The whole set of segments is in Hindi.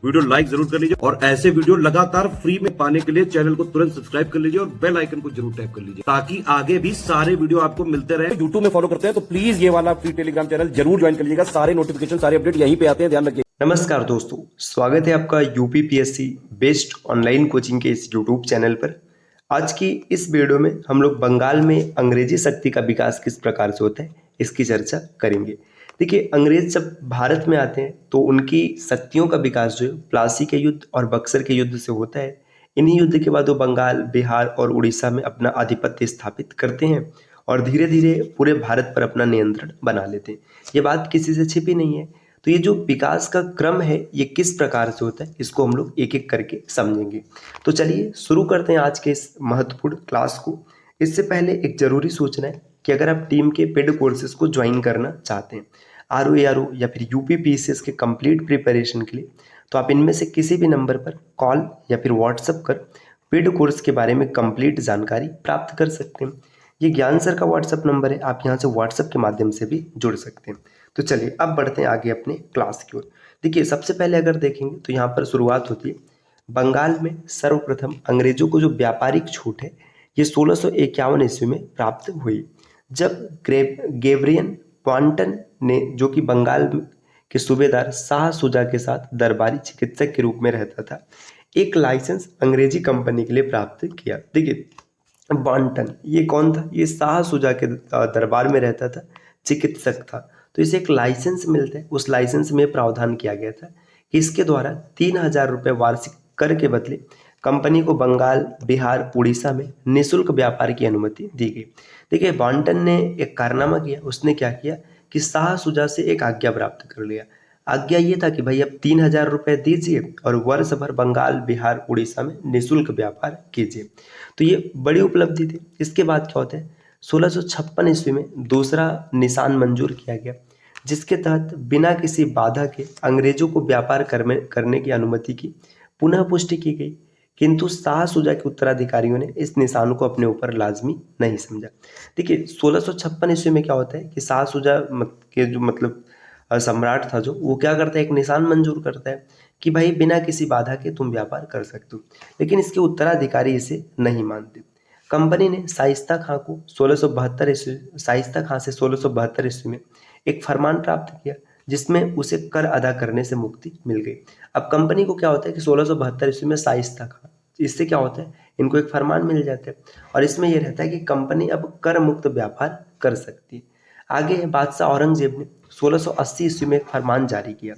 वीडियो लाइक जरूर कर लीजिए और ऐसे वीडियो लगातार फ्री में पाने के लिए चैनल को तुरंत सब्सक्राइब कर लीजिए और बेल आइकन को जरूर टैप कर लीजिए ताकि आगे भी सारे वीडियो आपको मिलते रहे। यूट्यूब में फॉलो करते हैं तो प्लीज ये वाला फ्री टेलीग्राम चैनल जरूर ज्वाइन कर लीजिएगा। सारे नोटिफिकेशन सारे अपडेट यहीं पे आते हैं, ध्यान रखिए। नमस्कार दोस्तों, स्वागत है आपका यूपीपीएससी बेस्ड ऑनलाइन कोचिंग के इस यूट्यूब चैनल पर। आज की इस वीडियो में हम लोग बंगाल में अंग्रेजी शक्ति का विकास किस प्रकार से होता है इसकी चर्चा करेंगे। देखिए, अंग्रेज जब भारत में आते हैं तो उनकी शक्तियों का विकास जो है प्लासी के युद्ध और बक्सर के युद्ध से होता है। इन्हीं युद्ध के बाद वो बंगाल, बिहार और उड़ीसा में अपना आधिपत्य स्थापित करते हैं और धीरे धीरे पूरे भारत पर अपना नियंत्रण बना लेते हैं। ये बात किसी से छिपी नहीं है। तो ये जो विकास का क्रम है ये किस प्रकार से होता है इसको हम लोग एक एक करके समझेंगे। तो चलिए शुरू करते हैं आज के इस महत्वपूर्ण क्लास को। इससे पहले एक जरूरी सूचना है कि अगर आप टीम के पेड कोर्सेज को ज्वाइन करना चाहते हैं ROARO या फिर यूपीपीसीएस के कंप्लीट प्रिपरेशन के लिए, तो आप इनमें से किसी भी नंबर पर कॉल या फिर व्हाट्सएप कर पेड कोर्स के बारे में कंप्लीट जानकारी प्राप्त कर सकते हैं। ये ज्ञान सर का व्हाट्सएप नंबर है, आप यहाँ से व्हाट्सएप के माध्यम से भी जुड़ सकते हैं। तो चलिए अब बढ़ते हैं आगे अपने क्लास की ओर। देखिए, सबसे पहले अगर देखेंगे तो यहाँ पर शुरुआत होती है बंगाल में सर्वप्रथम अंग्रेजों को जो व्यापारिक छूट है ये 1651 ईस्वी में प्राप्त हुई, जब गेब्रियन पॉन्टन ने, जो कि बंगाल के सूबेदार शाह सुजा के साथ दरबारी चिकित्सक के रूप में रहता था, एक लाइसेंस अंग्रेजी कंपनी के लिए प्राप्त किया। देखिए, बॉन्टन ये कौन था? ये शाह सुजा के दरबार में रहता था, चिकित्सक था। तो इसे एक लाइसेंस मिलता है। उस लाइसेंस में प्रावधान किया गया था कि इसके द्वारा 3000 रुपये वार्षिक कर के बदले कंपनी को बंगाल, बिहार, उड़ीसा में निःशुल्क व्यापार की अनुमति दी गई। देखिए, बॉन्टन ने एक कारनामा किया। उसने क्या किया कि शाह सुजा से एक आज्ञा प्राप्त कर लिया। आज्ञा ये था कि भाई अब 3000 रुपये दीजिए और वर्ष भर बंगाल, बिहार, उड़ीसा में निःशुल्क व्यापार कीजिए। तो ये बड़ी उपलब्धि थी। इसके बाद क्या होता है, 1656 ईस्वी में दूसरा निशान मंजूर किया गया, जिसके तहत बिना किसी बाधा के अंग्रेजों को व्यापार करने की अनुमति की पुनः पुष्टि की गई। किंतु शाह सुजा के उत्तराधिकारियों ने इस निशान को अपने ऊपर लाजमी नहीं समझा। देखिए, 1656 ईस्वी में क्या होता है कि शाह सुजा के जो सम्राट था, जो वो क्या करता है, एक निशान मंजूर करता है कि भाई बिना किसी बाधा के तुम व्यापार कर सकते हो। लेकिन इसके उत्तराधिकारी इसे नहीं मानते। कंपनी ने शाइस्ता खां को 1672 ईस्वी शाइस्ता खां से 1672 ईस्वी में एक फरमान प्राप्त किया, जिसमें उसे कर अदा करने से मुक्ति मिल गई। अब कंपनी को क्या होता है कि 1672 ईस्वी में शाइस्ता खां, इससे क्या होता है, इनको एक फरमान मिल जाता है और इसमें यह रहता है कि कंपनी अब कर मुक्त व्यापार कर सकती है। आगे बादशाह औरंगजेब ने 1680 ईस्वी में एक फरमान जारी किया,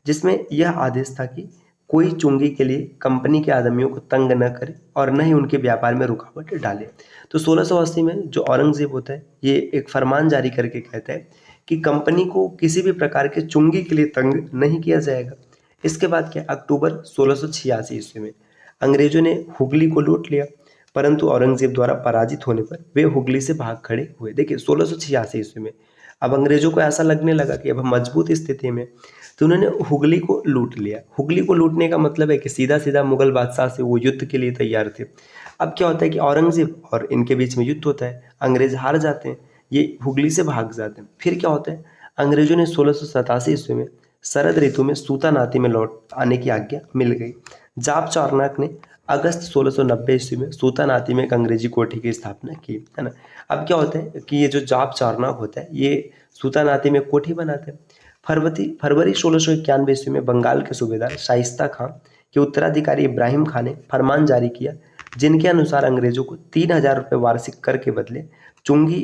जिसमें यह आदेश था कि कोई चुंगी के लिए कंपनी के आदमियों को तंग न करे और न ही उनके व्यापार में रुकावट डाले। तो 1680 में जो औरंगजेब होता है ये एक फरमान जारी करके कहता है कि कंपनी को किसी भी प्रकार के चुंगी के लिए तंग नहीं किया जाएगा। इसके बाद क्या, अक्टूबर 1686 ईस्वी में अंग्रेजों ने हुगली को लूट लिया, परंतु औरंगजेब द्वारा पराजित होने पर वे हुगली से भाग खड़े हुए। देखिए, 1686 ईस्वी में अब अंग्रेजों को ऐसा लगने लगा कि अब हम मजबूत स्थिति में, तो उन्होंने हुगली को लूट लिया। हुगली को लूटने का मतलब है कि सीधा सीधा मुगल बादशाह से वो युद्ध के लिए तैयार थे। अब क्या होता है कि औरंगजेब और इनके बीच में युद्ध होता है, अंग्रेज हार जाते हैं, ये हुगली से भाग जाते हैं। फिर क्या होता है, अंग्रेजों ने 1687 ईस्वी में शरद ऋतु में सूतानाती में लौट आने की आज्ञा मिल गई। जाप चारनाक ने अगस्त 1690 ईस्वी में सूतानाती में एक अंग्रेजी कोठी की स्थापना की, है ना। अब क्या होता है कि ये जो जाप चारनाक होता है ये सूतानाती में कोठी बनाते हैं। फरवरी 1691 ईस्वी में बंगाल के सूबेदार शाइस्ता खां के उत्तराधिकारी इब्राहिम खां ने फरमान जारी किया, जिनके अनुसार अंग्रेजों को 3000 रुपये वार्षिक कर के बदले चुंगी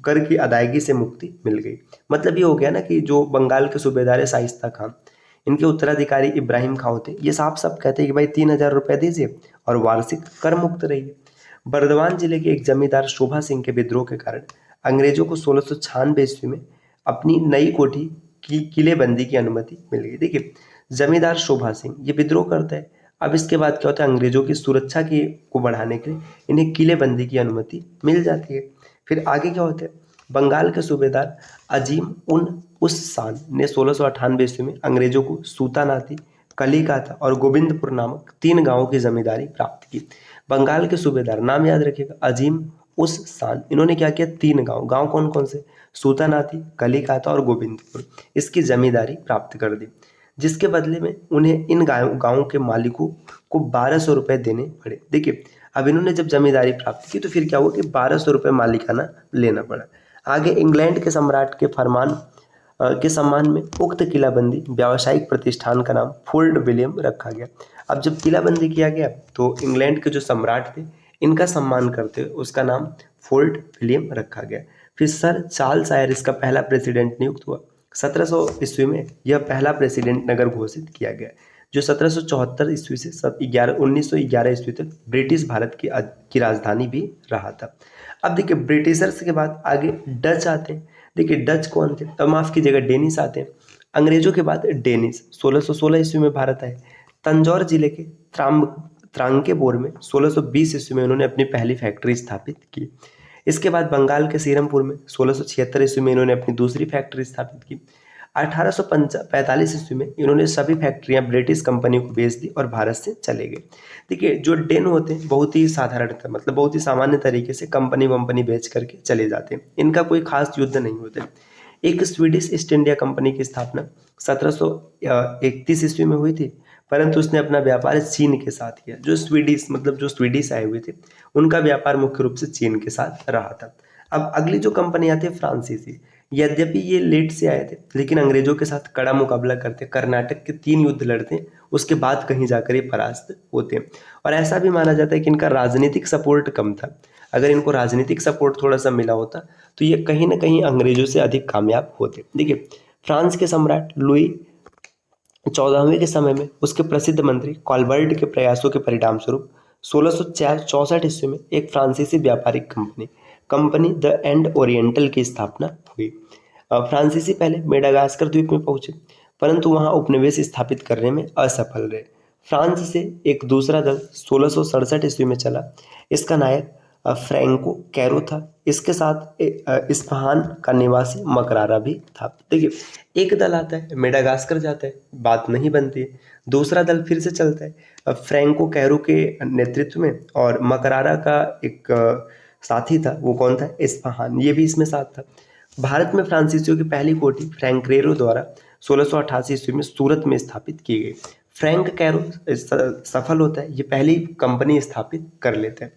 कर की अदायगी से मुक्ति मिल गई। मतलब ये हो गया ना कि जो बंगाल के सूबेदार है शाइस्ता खां, इनके उत्तराधिकारी इब्राहिम खां होते, ये साफ साफ कहते हैं कि भाई 3000 रुपये दीजिए और वार्षिक कर मुक्त रहिए। बर्दवान जिले के एक जमींदार शोभा सिंह के विद्रोह के कारण अंग्रेजों को 1696 ईस्वी में अपनी नई कोठी की किलेबंदी की अनुमति मिल गई। देखिए, जमींदार शोभा सिंह ये विद्रोह करता है। अब इसके बाद क्या होता है, अंग्रेजों की सुरक्षा की को बढ़ाने के लिए इन्हें किलेबंदी की अनुमति मिल जाती है। फिर आगे क्या होता है, बंगाल के सूबेदार अजीम उन उस शान ने 1698 ईस्वी में अंग्रेजों को सूतानाती, कलिकाता और गोविंदपुर नामक 3 गांवों की जमींदारी प्राप्त की। बंगाल के सूबेदार, नाम याद रखिएगा, अजीम उस शान, इन्होंने क्या किया, 3 गांव कौन कौन से, सूतानाती, कलिकाता और गोविंदपुर, इसकी जमींदारी प्राप्त कर दी। जिसके बदले में उन्हें इन गाँवों के मालिकों को 1200 रुपये देने पड़े। देखिए, अब इन्होंने जब जमींदारी प्राप्त की तो फिर क्या हुआ कि 1200 रुपये मालिकाना लेना पड़ा। आगे इंग्लैंड के सम्राट के फरमान के सम्मान में उक्त किलाबंदी व्यावसायिक प्रतिष्ठान का नाम फोर्ट विलियम रखा गया। अब जब किलाबंदी किया गया तो इंग्लैंड के जो सम्राट थे इनका सम्मान करते हुए उसका नाम फोर्ट विलियम रखा गया। फिर सर चार्ल्स आयर इसका पहला प्रेसिडेंट नियुक्त हुआ। 1700 ईस्वी में यह पहला प्रेसिडेंट नगर घोषित किया गया, जो 1774 ईस्वी से 1911 ईस्वी तक ब्रिटिश भारत की राजधानी भी रहा था। अब देखिए, ब्रिटिशर्स के बाद आगे डच आते हैं। देखिए, डच कौन थे? अब माफ कीजिएगा, डेनिस आते हैं। अंग्रेजों के बाद डेनिस 1616 ईस्वी में भारत आए। तंजौर जिले के त्रांकेबोर में 1620 ईस्वी में उन्होंने अपनी पहली फैक्ट्री स्थापित की। इसके बाद बंगाल के सीरमपुर में 1676 ईस्वी में इन्होंने अपनी दूसरी फैक्ट्री स्थापित की। 1845 ईस्वी में इन्होंने सभी फैक्ट्रियां ब्रिटिश कंपनी को बेच दी और भारत से चले गए। देखिए, जो डेन होते हैं बहुत ही साधारण था, मतलब बहुत ही सामान्य तरीके से कंपनी बेच करके चले जाते हैं। इनका कोई खास युद्ध नहीं होता। एक स्वीडिश ईस्ट इंडिया कंपनी की स्थापना 1731 ईस्वी में हुई थी, परंतु उसने अपना व्यापार चीन के साथ किया। जो स्वीडिश आए हुए थे उनका व्यापार मुख्य रूप से चीन के साथ रहा था। अब अगली जो कंपनी आती है फ्रांसीसी। यद्यपि ये लेट से आए थे लेकिन अंग्रेजों के साथ कड़ा मुकाबला करते, कर्नाटक के 3 युद्ध लड़ते हैं, उसके बाद कहीं जाकर ये परास्त होते हैं। और ऐसा भी माना जाता है कि इनका राजनीतिक सपोर्ट कम था। अगर इनको राजनीतिक सपोर्ट थोड़ा सा मिला होता तो ये कहीं ना कहीं अंग्रेजों से अधिक कामयाब होते। देखिए, फ्रांस के सम्राट लुई 14वें के समय में उसके प्रसिद्ध मंत्री कॉलबर्ट के प्रयासों के परिणाम स्वरूप 1664 ईस्वी में एक फ्रांसीसी व्यापारिक कंपनी द एंड ओरिएंटल की स्थापना हुई। फ्रांसीसी पहले मेडागास्कर द्वीप में पहुंचे, परंतु वहां उपनिवेश स्थापित करने में असफल रहे। फ्रांस से एक दूसरा दल 1667 ईस्वी में चला। इसका नायक फ्रैंको कैरो था। इसके साथ इस्फहान का निवासी मकरारा भी था। देखिए, एक दल आता है, मेडागास्कर जाता है, बात नहीं बनती है। दूसरा दल फिर से चलता है फ्रैंको कैरो के नेतृत्व में, और मकरारा का एक साथी था, वो कौन था? इस्फहान, ये भी इसमें साथ था। भारत में फ्रांसीसियों की पहली कोठी फ्रैंक कैरो द्वारा 1688 ईस्वी में सूरत में स्थापित की गई। फ्रैंक कैरो सफल होता है, ये पहली कंपनी स्थापित कर लेते हैं।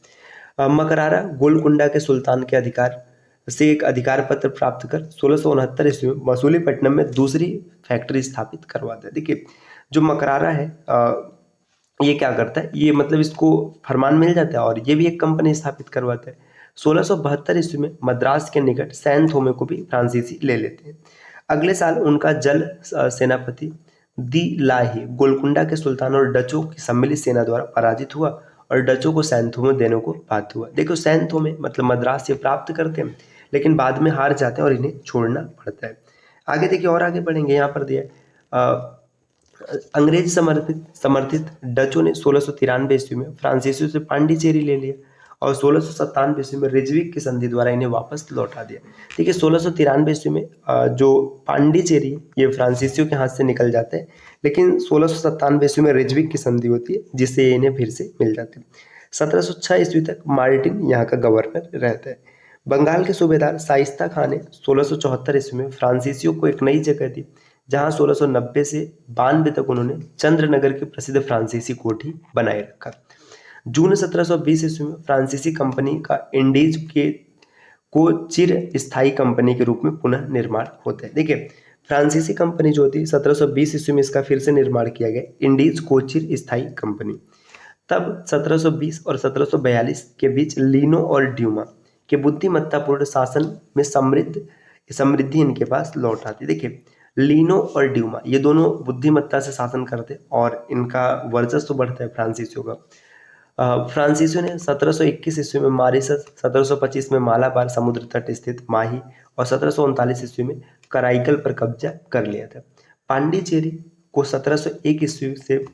मकरारा गोलकुंडा के सुल्तान के अधिकार से एक अधिकार पत्र प्राप्त कर 1669 ईस्वी में मसूलीपट्टनम में दूसरी फैक्ट्री स्थापित करवाता है। देखिए, जो मकरारा है ये क्या करता है, ये मतलब इसको फरमान मिल जाता है और ये भी एक कंपनी स्थापित करवाता है। 1672 ईस्वी में मद्रास के निकट सैन थोमे को भी फ्रांसीसी ले लेते हैं। अगले साल उनका जल सेनापति दी लाही गोलकुंडा के सुल्तान और डचों की सम्मिलित सेना द्वारा पराजित हुआ और डचों को सैन थोमे देने को बाध्य हुआ। देखो, सैन थोमे मतलब मद्रास से प्राप्त करते हैं लेकिन बाद में हार जाते हैं और इन्हें छोड़ना पड़ता है। आगे देखिए, और आगे बढ़ेंगे, यहाँ पर दिया अंग्रेज समर्थित डचों ने 1693 ईस्वी में फ्रांसीसियों से पांडिचेरी ले लिया और 1697 ईस्वी में रिजविक की संधि द्वारा इन्हें वापस लौटा दिया। देखिए, 1693 ईस्वी में जो पांडिचेरी ये फ्रांसीसियों के हाथ से निकल जाता है, लेकिन 1697 ईस्वी में रिजविक की संधि होती है जिससे इन्हें फिर से मिल जाते हैं। 1706 ईस्वी तक मार्टिन यहाँ का गवर्नर रहता है। बंगाल के सूबेदार शाइस्ता खान ने 1674 ईस्वी में फ्रांसीसियों को एक नई जगह दी, जहां 1690 से 92 तक उन्होंने चंद्रनगर की प्रसिद्ध फ्रांसीसी कोठी बनाए रखा। जून 1720 ईस्वी में फ्रांसीसी कंपनी का इंडीज को चिर स्थायी कंपनी के रूप में पुनः निर्माण होता है। देखिए, फ्रांसीसी कंपनी जो थी 1720 ईस्वी में इसका फिर से निर्माण किया गया, इंडीज को चिर स्थायी कंपनी। तब 1720 और 1742 के बीच लीनो और ड्यूमा के बुद्धिमत्तापूर्ण शासन में समृद्धि इनके पास लौट आती। देखिए, लीनो और ड्यूमा ये दोनों बुद्धिमत्ता से शासन करते और इनका वर्चस्व बढ़ता है फ्रांसीसियों का। फ्रांसीसियों ने 1721 ईस्वी में मॉरिशस, 1725 में मालाबार समुद्र तट स्थित माही और 1739 ईस्वी में कराईकल पर कब्जा कर लिया था। पांडिचेरी को 1701 ईस्वी से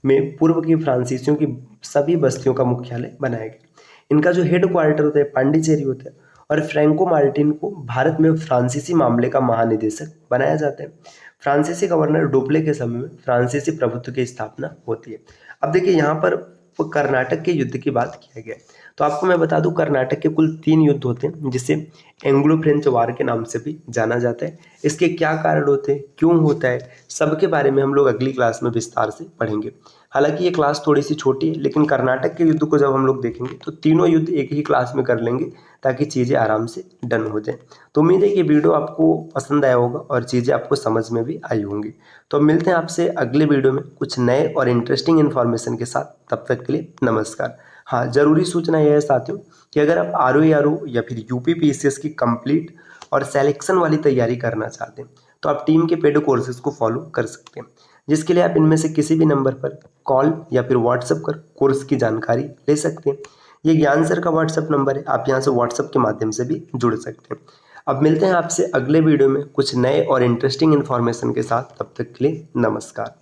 में पूर्व की फ्रांसीसियों की सभी बस्तियों का मुख्यालय बनाया गया। इनका जो हेड क्वार्टर होता है पांडिचेरी होता है और फ्रैंको मार्टिन को भारत में फ्रांसीसी मामले का महानिदेशक बनाया जाता है। फ्रांसीसी गवर्नर डुप्ले के समय में फ्रांसीसी प्रभुत्व की स्थापना होती है। अब देखिए, यहाँ पर कर्नाटक के युद्ध की बात किया गया, तो आपको मैं बता दूं, कर्नाटक के कुल 3 युद्ध होते हैं, जिसे एंग्लो फ्रेंच वार के नाम से भी जाना जाता है। इसके क्या कारण होते हैं, क्यों होता है, सबके बारे में हम लोग अगली क्लास में विस्तार से पढ़ेंगे। हालांकि ये क्लास थोड़ी सी छोटी है, लेकिन कर्नाटक के युद्ध को जब हम लोग देखेंगे तो तीनों युद्ध एक ही क्लास में कर लेंगे, ताकि चीज़ें आराम से डन हो जाए। तो उम्मीद है कि वीडियो आपको पसंद आया होगा और चीज़ें आपको समझ में भी आई होंगी। तो मिलते हैं आपसे अगले वीडियो में कुछ नए और इंटरेस्टिंग इन्फॉर्मेशन के साथ। तब तक के लिए नमस्कार। हाँ, ज़रूरी सूचना यह है साथियों कि अगर आप RO या फिर UPPSS की कंप्लीट और सिलेक्शन वाली तैयारी करना चाहते हैं तो आप टीम के पेड कोर्सेज को फॉलो कर सकते हैं, जिसके लिए आप इनमें से किसी भी नंबर पर कॉल या फिर व्हाट्सएप कर कोर्स की जानकारी ले सकते हैं। ये ज्ञान सर का व्हाट्सएप नंबर है, आप यहाँ से व्हाट्सएप के माध्यम से भी जुड़ सकते हैं। अब मिलते हैं आपसे अगले वीडियो में कुछ नए और इंटरेस्टिंग इन्फॉर्मेशन के साथ। तब तक के लिए नमस्कार।